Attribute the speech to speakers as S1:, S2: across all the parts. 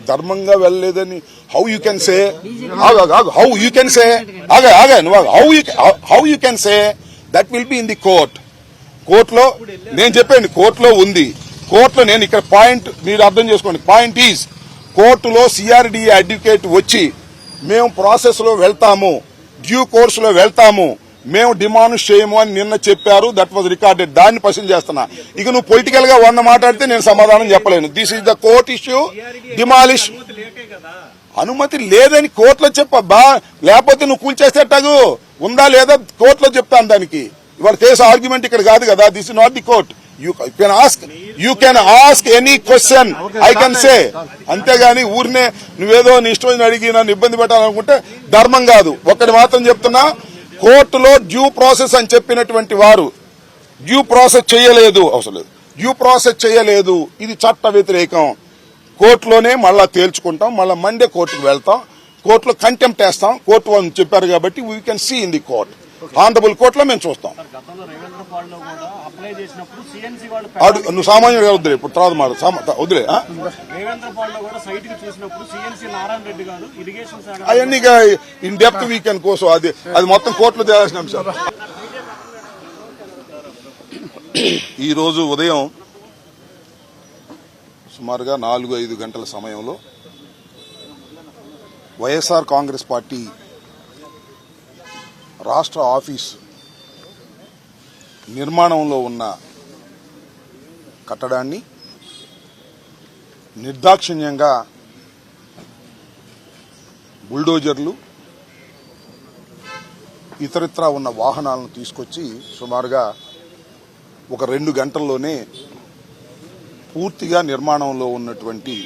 S1: ధర్మంగా వెళ్ళలేదని how you can say that will be in the కోర్టులో నేను చెప్పాను కోర్టులో ఉంది. కోర్టులో నేను ఇక్కడ పాయింట్ మీరు అర్థం చేసుకోండి. పాయింట్ ఈజ్ కోర్టులో సిఆర్డీఏ అడ్వకేట్ వచ్చి మేము ప్రాసెస్ లో వెళ్తాము, డ్యూ కోర్స్ లో వెళ్తాము, మేము డిమాండ్ చేయము అని నిన్న చెప్పారు. That was recorded. దాన్ని పర్సన్ చేస్తున్నా. ఇక నువ్వు పొలిటికల్ గా మాట్లాడితే నేను సమాధానం చెప్పలేను. This is the court issue. Demolish అనుమతి లేదని కోర్టులో చెప్పబ్బా, లేకపోతే నువ్వు కూల్చేస్తే టగు ఉందా లేదా కోర్టులో చెప్తాను. దానికి ఇవాళ కేసు ఆర్గ్యుమెంట్ ఇక్కడ కాదు కదా. This is not the court. You can ask any question I can say. అంతేగాని ఊరినే నువ్వేదో నీ ఇష్టం అడిగి నన్ను ఇబ్బంది పెట్టాలనుకుంటే ధర్మం కాదు. ఒక్కటి మాత్రం చెప్తున్నా, కోర్టులో డ్యూ ప్రాసెస్ అని చెప్పినటువంటి వారు డ్యూ ప్రాసెస్ చేయలేదు. అవసరం లేదు, డ్యూ ప్రాసెస్ చేయలేదు. ఇది చట్ట వ్యతిరేకం. కోర్టులోనే మళ్ళా తేల్చుకుంటాం. మళ్ళా మండే కోర్టుకు వెళ్తాం. కోర్టులో కంటెంప్ట్ వేస్తాం. కోర్టు వాళ్ళు చెప్పారు కాబట్టి we can see in the court. Honourable కోర్టులో మేము చూస్తాం. నువ్వు సామాన్యుడు వద్దులే, ఇప్పుడు తర్వాత మాట వద్దులే. అవన్నీ in depth we can course. అది మొత్తం కోర్టులో తేలాల్సిన అంశం. ఈ రోజు ఉదయం సుమారుగా 4-5 గంటల సమయంలో వైఎస్ఆర్ కాంగ్రెస్ పార్టీ రాష్ట్ర ఆఫీస్ నిర్మాణంలో ఉన్న కట్టడాన్ని నిర్దాక్షిణ్యంగా బుల్డోజర్లు ఇతరిత్రా ఉన్న వాహనాలను తీసుకొచ్చి సుమారుగా ఒక 2 గంటల్లోనే పూర్తిగా నిర్మాణంలో ఉన్నటువంటి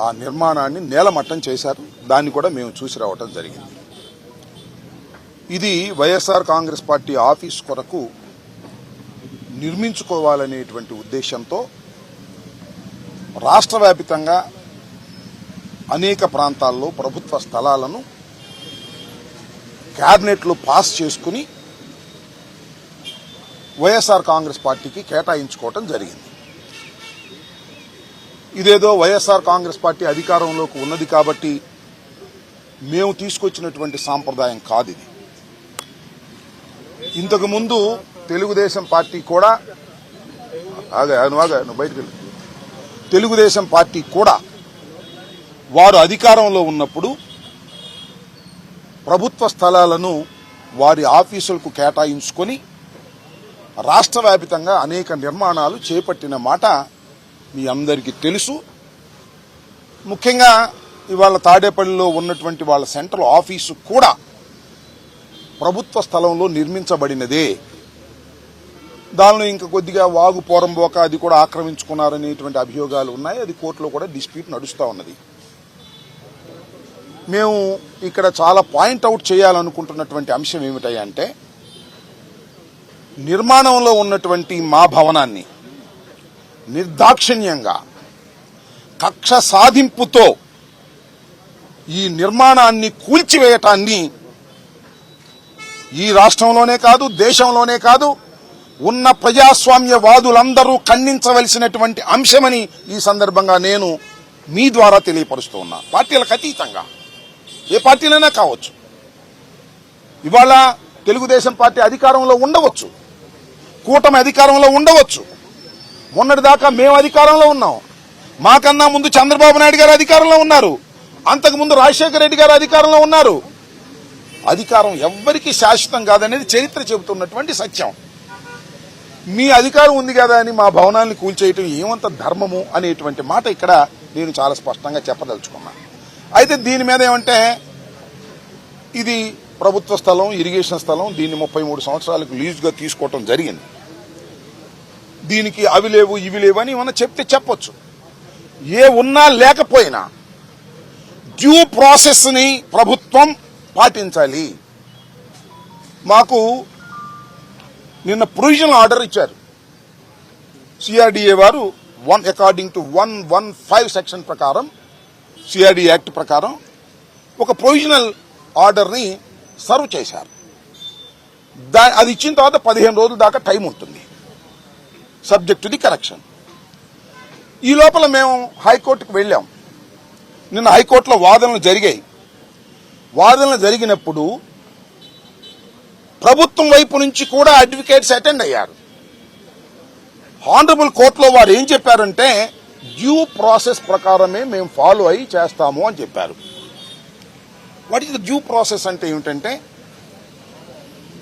S1: ఆ నిర్మాణాన్ని నేలమట్టం చేశారు. దాన్ని కూడా మేము చూసి రావటం జరిగింది. ఇది వైఎస్ఆర్ కాంగ్రెస్ పార్టీ ఆఫీస్ కొరకు నిర్మించుకోవాలనేటువంటి ఉద్దేశంతో రాష్ట్ర వ్యాప్తంగా అనేక ప్రాంతాల్లో ప్రభుత్వ స్థలాలను క్యాబినెట్లో పాస్ చేసుకుని వైఎస్ఆర్ కాంగ్రెస్ పార్టీకి కేటాయించుకోవటం జరిగింది. ఇదేదో వైఎస్ఆర్ కాంగ్రెస్ పార్టీ అధికారంలోకి ఉన్నది కాబట్టి మేము తీసుకొచ్చినటువంటి సాంప్రదాయం కాదు ఇది. ఇంతకు ముందు తెలుగుదేశం పార్టీ కూడా బయటకు వెళ్ళి తెలుగుదేశం పార్టీ కూడా వారు అధికారంలో ఉన్నప్పుడు ప్రభుత్వ స్థలాలను వారి ఆఫీసులకు కేటాయించుకొని రాష్ట్ర వ్యాప్తంగా అనేక నిర్మాణాలు చేపట్టిన మాట మీ అందరికీ తెలుసు. ముఖ్యంగా ఇవాళ తాడేపల్లిలో ఉన్నటువంటి వాళ్ళ సెంట్రల్ ఆఫీసు కూడా ప్రభుత్వ స్థలంలో నిర్మించబడినదే. దానిలో ఇంకా కొద్దిగా వాగు పోరంబోక అది కూడా ఆక్రమించుకున్నారనేటువంటి అభియోగాలు ఉన్నాయి. అది కోర్టులో కూడా డిస్ప్యూట్ నడుస్తూ ఉన్నది. మేము ఇక్కడ చాలా పాయింట్అవుట్ చేయాలనుకుంటున్నటువంటి అంశం ఏమిటంటే, నిర్మాణంలో ఉన్నటువంటి మా భవనాన్ని నిర్దాక్షిణ్యంగా కక్ష సాధింపుతో ఈ నిర్మాణాన్ని కూల్చివేయటాన్ని ఈ రాష్ట్రంలోనే కాదు, దేశంలోనే కాదు, ఉన్న ప్రజాస్వామ్యవాదులందరూ ఖండించవలసినటువంటి అంశమని ఈ సందర్భంగా నేను మీ ద్వారా తెలియపరుస్తూ ఉన్నా. పార్టీలకు అతీతంగా ఏ పార్టీలైనా కావచ్చు. ఇవాళ తెలుగుదేశం పార్టీ అధికారంలో ఉండవచ్చు, కూటమి అధికారంలో ఉండవచ్చు. మొన్నటిదాకా మేము అధికారంలో ఉన్నాం. మాకన్నా ముందు చంద్రబాబు నాయుడు గారు అధికారంలో ఉన్నారు. అంతకుముందు రాజశేఖర రెడ్డి గారు అధికారంలో ఉన్నారు. అధికారం ఎవ్వరికీ శాశ్వతం కాదనేది చరిత్ర చెబుతున్నటువంటి సత్యం. మీ అధికారం ఉంది కదా అని మా భవనాన్ని కూల్చేయటం ఏమంత ధర్మము అనేటువంటి మాట ఇక్కడ నేను చాలా స్పష్టంగా చెప్పదలుచుకున్నా. అయితే దీని మీద ఏమంటే, ఇది ప్రభుత్వ స్థలం, ఇరిగేషన్ స్థలం. దీన్ని 33 సంవత్సరాలకు లీజుగా తీసుకోవటం జరిగింది. దీనికి అవి లేవు ఇవి లేవు అని ఏమన్నా చెప్తే చెప్పొచ్చు. ఏ ఉన్నా లేకపోయినా డ్యూ ప్రాసెస్ ని ప్రభుత్వం పాటించాలి. మాకు నిన్న ప్రొవిజనల్ ఆర్డర్ ఇచ్చారు సిఆర్డీఏ వారు. అకార్డింగ్ టు 115 సెక్షన్ ప్రకారం, సిఆర్డీ యాక్ట్ ప్రకారం ఒక ప్రొవిజనల్ ఆర్డర్ని సర్వ్ చేశారు. అది ఇచ్చిన తర్వాత 15 రోజుల దాకా టైం ఉంటుంది. Subject to the correction. ఈ లోపల మేము హైకోర్టుకు వెళ్ళాం. నిన్న హైకోర్టులో వాదనలు జరిగాయి. వాదనలు జరిగినప్పుడు ప్రభుత్వం వైపు నుంచి కూడా అడ్వకేట్స్ అటెండ్ అయ్యారు. హానరబుల్ కోర్టులో వారు ఏం చెప్పారంటే డ్యూ ప్రాసెస్ ప్రకారమే మేము ఫాలో అయ్యి చేస్తాము అని చెప్పారు. What is the due process అంటే ఏమిటంటే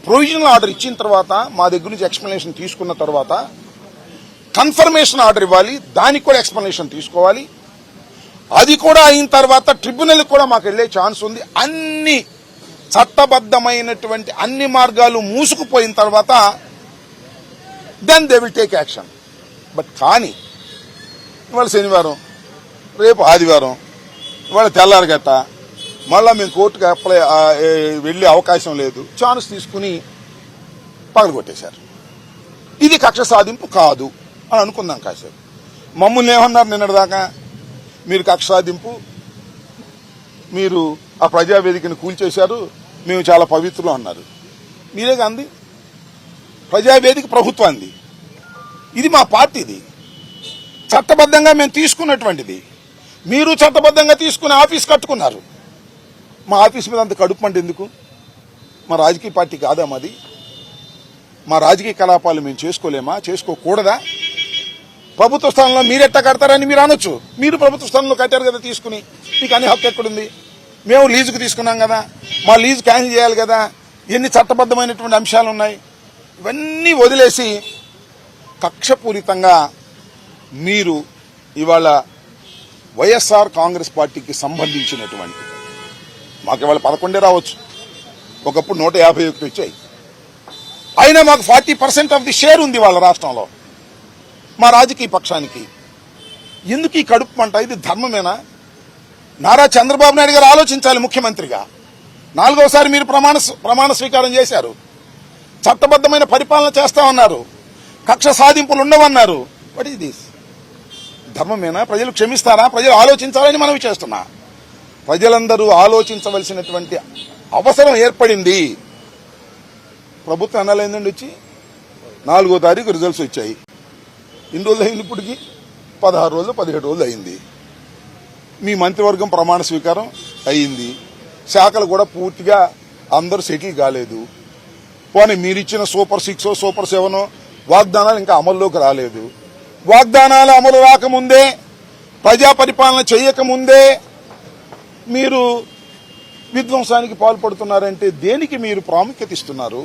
S1: ప్రొవిజనల్ ఆర్డర్ ఇచ్చిన తర్వాత మా దగ్గర నుంచి ఎక్స్ప్లెనేషన్ తీసుకున్న తర్వాత కన్ఫర్మేషన్ ఆర్డర్ ఇవ్వాలి, దానికి కూడా ఎక్స్ప్లెనేషన్ తీసుకోవాలి. అది కూడా అయిన తర్వాత ట్రిబ్యునల్ కూడా మాకు వెళ్లే ఛాన్స్ ఉంది. అన్ని చట్టబద్దమైనటువంటి అన్ని మార్గాలు మూసుకుపోయిన తర్వాత then they will take action. But కానీ ఇవాళ శనివారం, రేపు ఆదివారం, ఇవాళ తెల్లారగట్ట మళ్ళా మేము కోర్టుకు అప్లై వెళ్లే అవకాశం లేదు. ఛాన్స్ తీసుకుని పగలగొట్టేశారు. ఇది కక్ష సాధింపు కాదు అని అనుకుందాం. కాసేపు మమ్మల్ని ఏమన్నారు నిన్నటిదాకా, మీరు కక్ష సాధింపు, మీరు ఆ ప్రజావేదికను కూల్చేశారు, మేము చాలా పవిత్రులు అన్నారు. మీరే అంది ప్రజావేదిక ప్రభుత్వాన్ని, ఇది మా పార్టీది, చట్టబద్ధంగా మేము తీసుకున్నటువంటిది. మీరు చట్టబద్ధంగా తీసుకుని ఆఫీస్ కట్టుకున్నారు. మా ఆఫీస్ మీద అంత కడుపు అంటే ఎందుకు? మా రాజకీయ పార్టీ కాదా మాది? మా రాజకీయ కలాపాలు మేము చేసుకోలేమా? చేసుకోకూడదా? ప్రభుత్వ స్థానంలో మీరెట్టా కడతారని మీరు అనొచ్చు. మీరు ప్రభుత్వ స్థానంలో కట్టారు కదా తీసుకుని, మీకు అన్ని హక్కు ఎక్కడుంది? మేము లీజుకు తీసుకున్నాం కదా, మా లీజు క్యాన్సిల్ చేయాలి కదా. ఎన్ని చట్టబద్దమైనటువంటి అంశాలు ఉన్నాయి. ఇవన్నీ వదిలేసి కక్షపూరితంగా మీరు ఇవాళ వైఎస్ఆర్ కాంగ్రెస్ పార్టీకి సంబంధించినటువంటి, మాకు ఇవాళ 11 రావచ్చు, ఒకప్పుడు 151 వచ్చాయి, అయినా మాకు 40% ఆఫ్ ది షేర్ ఉంది వాళ్ళ రాష్ట్రంలో. మా రాజకీయ పక్షానికి ఎందుకు ఈ కడుపు మంట? ఇది ధర్మమేనా? నారా చంద్రబాబు నాయుడు గారు ఆలోచించాలి. ముఖ్యమంత్రిగా 4వసారి మీరు ప్రమాణ స్వీకారం చేశారు. చట్టబద్దమైన పరిపాలన చేస్తామన్నారు. కక్ష సాధింపులు ఉండవన్నారు. What is this? ధర్మమేనా? ప్రజలు క్షమిస్తారా? ప్రజలు ఆలోచించాలని మనవి చేస్తున్నా. ప్రజలందరూ ఆలోచించవలసినటువంటి అవసరం ఏర్పడింది. ప్రభుత్వం ఎన్నాలైందండి వచ్చి? 4వ తారీఖు రిజల్ట్స్ వచ్చాయి. ఎన్ని రోజులు అయింది? ఇప్పటికి 16 రోజులు 17 రోజులు అయింది. మీ మంత్రివర్గం ప్రమాణ స్వీకారం అయింది. శాఖలు కూడా పూర్తిగా అందరూ సెటిల్ కాలేదు. పోనీ మీరిచ్చిన సూపర్ 6 సూపర్ 7 వాగ్దానాలు ఇంకా అమల్లోకి రాలేదు. వాగ్దానాలు అమలు రాకముందే, ప్రజా పరిపాలన చేయకముందే మీరు విధ్వంసానికి పాల్పడుతున్నారంటే దేనికి మీరు ప్రాముఖ్యత ఇస్తున్నారు?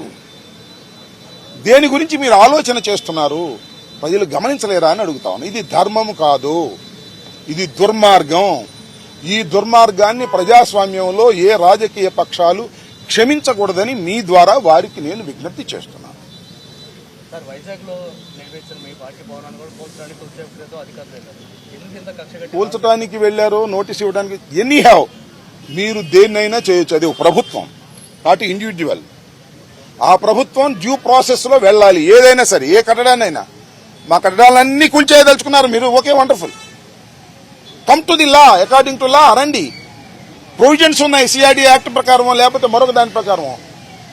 S1: దేని గురించి మీరు ఆలోచన చేస్తున్నారు? ప్రజలు గమనించలేరా అని అడుగుతాను. ఇది ధర్మం కాదు, ఇది దుర్మార్గం. ఈ దుర్మార్గాన్ని ప్రజాస్వామ్యంలో ఏ రాజకీయ పక్షాలు క్షమించకూడదని మీ ద్వారా వారికి నేను విజ్ఞప్తి చేస్తున్నాను. కూల్చడానికి వెళ్లారు, నోటీస్ ఇవ్వడానికి. ఎనీ హ్యావ్ మీరు దేన్నైనా చేయొచ్చు. అది ప్రభుత్వం, నాట్ ఇండివిజువల్. ఆ ప్రభుత్వం డ్యూ ప్రాసెస్ లో వెళ్లాలి. ఏదైనా సరే, ఏ కట్టడాన్నైనా. మా కట్టడాలన్నీ కూల్చేయదలుచుకున్నారు మీరు, okay, wonderful. Come to the law, according to law రండి. ప్రొవిజన్స్ ఉన్నాయి సిఆర్డీ యాక్ట్ ప్రకారం, లేకపోతే మరొక దాని ప్రకారం.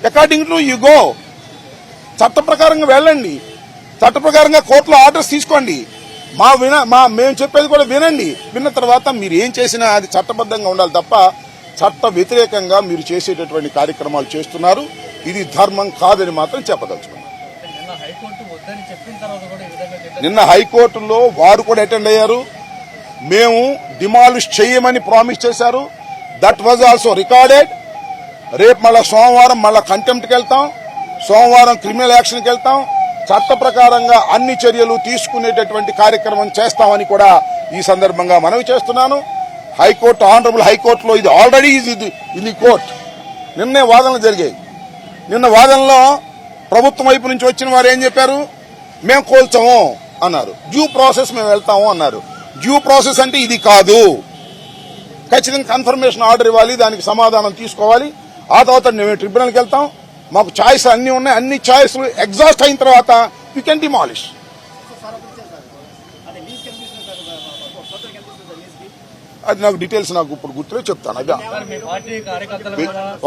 S1: According to you go. చట్ట ప్రకారంగా వెళ్ళండి. చట్ట ప్రకారంగా కోర్టులో ఆర్డర్స్ తీసుకోండి. మేము చెప్పేది కూడా వినండి. విన్న తర్వాత మీరు ఏం చేసినా అది చట్టబద్ధంగా ఉండాలి తప్ప చట్ట వ్యతిరేకంగా మీరు చేసేటటువంటి కార్యక్రమాలు చేస్తున్నారు. ఇది ధర్మం కాదని మాత్రం చెప్పదలుచుకున్నాను. నిన్న హైకోర్టులో వారు కూడా అటెండ్ అయ్యారు. మేము డిమాలిష్ చేయమని ప్రామిస్ చేశారు. That was also recorded. రేపు మళ్ళా సోమవారం మళ్ళా కంటెంప్ట్కి వెళ్తాం, సోమవారం క్రిమినల్ యాక్షన్కి వెళ్తాం. చట్ట ప్రకారంగా అన్ని చర్యలు తీసుకునేటటువంటి కార్యక్రమం చేస్తామని కూడా ఈ సందర్భంగా మనవి చేస్తున్నాను. హైకోర్టు, ఆనరబుల్ హైకోర్టులో ఇది ఆల్రెడీ ఇది కోర్ట్. నిన్నే వాదనలు జరిగాయి. నిన్న వాదనలో ప్రభుత్వం వైపు నుంచి వచ్చిన వారు ఏం చెప్పారు? మేము కోల్చాము అన్నారు. డ్యూ ప్రాసెస్ మేము వెళ్తాము అన్నారు. డ్యూ ప్రాసెస్ అంటే ఇది కాదు. ఖచ్చితంగా కన్ఫర్మేషన్ ఆర్డర్ ఇవ్వాలి, దానికి సమాధానం తీసుకోవాలి. ఆ తర్వాత మేము ట్రిబ్యునల్కి వెళ్తాం. మాకు ఛాయిస్ అన్ని ఉన్నాయి. అన్ని ఛాయిస్ ఎగ్జాస్ట్ అయిన తర్వాత యూ కెన్ డిమాలిష్. అది నాకు డీటెయిల్స్ నాకు ఇప్పుడు గుర్తులే చెప్తాను. అదే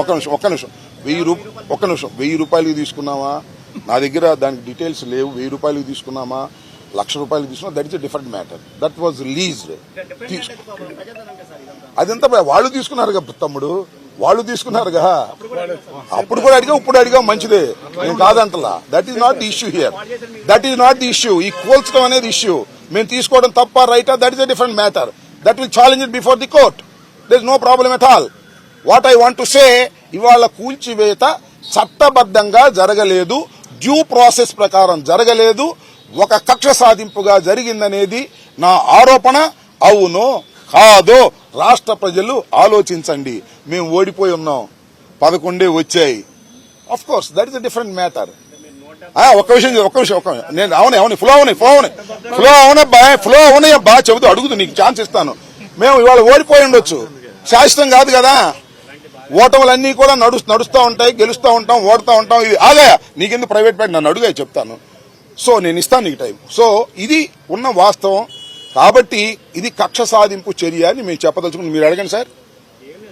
S1: ఒక్క నిమిషం 1000 రూపాయలకి తీసుకున్నామా? నా దగ్గర దానికి డీటెయిల్స్ లేవు. 1000 రూపాయలకి తీసుకున్నామా, ₹1,00,000 తీసుకున్నా, that is a different matter. That was released. అదంతా వాళ్ళు తీసుకున్నారు కదా తమ్ముడు, వాళ్ళు తీసుకున్నారుగా. అప్పుడు కూడా అడిగా, ఇప్పుడు అడిగా, మంచిదే, నేను కాదంటలా. That is not the issue here. That is not the issue. ఈ కోల్చడం అనేది ఇష్యూ. మేము తీసుకోవడం తప్ప రైటా, that is a different matter. That will challenge it before the court. There is no problem at all. What I want to say, ఇవాళ కూల్చివేత చట్టబద్ధంగా జరగలేదు, డ్యూ ప్రాసెస్ ప్రకారం జరగలేదు, ఒక కక్ష సాధింపుగా జరిగిందనేది నా ఆరోపణ. అవునో కాదో రాష్ట్ర ప్రజలు ఆలోచించండి. మేము ఓడిపోయి ఉన్నాం, 11 వచ్చాయి. Of course that is a different matter. ఒక్క విషయం నేను అవును ఫ్లో అవునబ్బా చెబుతూ అడుగుతూ నీకు ఛాన్స్ ఇస్తాను. మేము ఇవాళ ఓడిపోయి ఉండొచ్చు, శాశ్వతం కాదు కదా. ఓటములన్నీ కూడా నడుస్తూ ఉంటాయి, గెలుస్తూ ఉంటాం, ఓడుతూ ఉంటాం. ఇది ఆగా నీకెందుకు ప్రైవేట్ బ్యాంక్, నన్ను అడుగా చెప్తాను. సో నేను ఇస్తాను నీకు టైం. సో ఇది ఉన్న వాస్తవం. కాబట్టి ఇది కక్ష సాధింపు చర్య అని మేము చెప్పదలుచుకున్నాం. మీరు అడగండి సార్.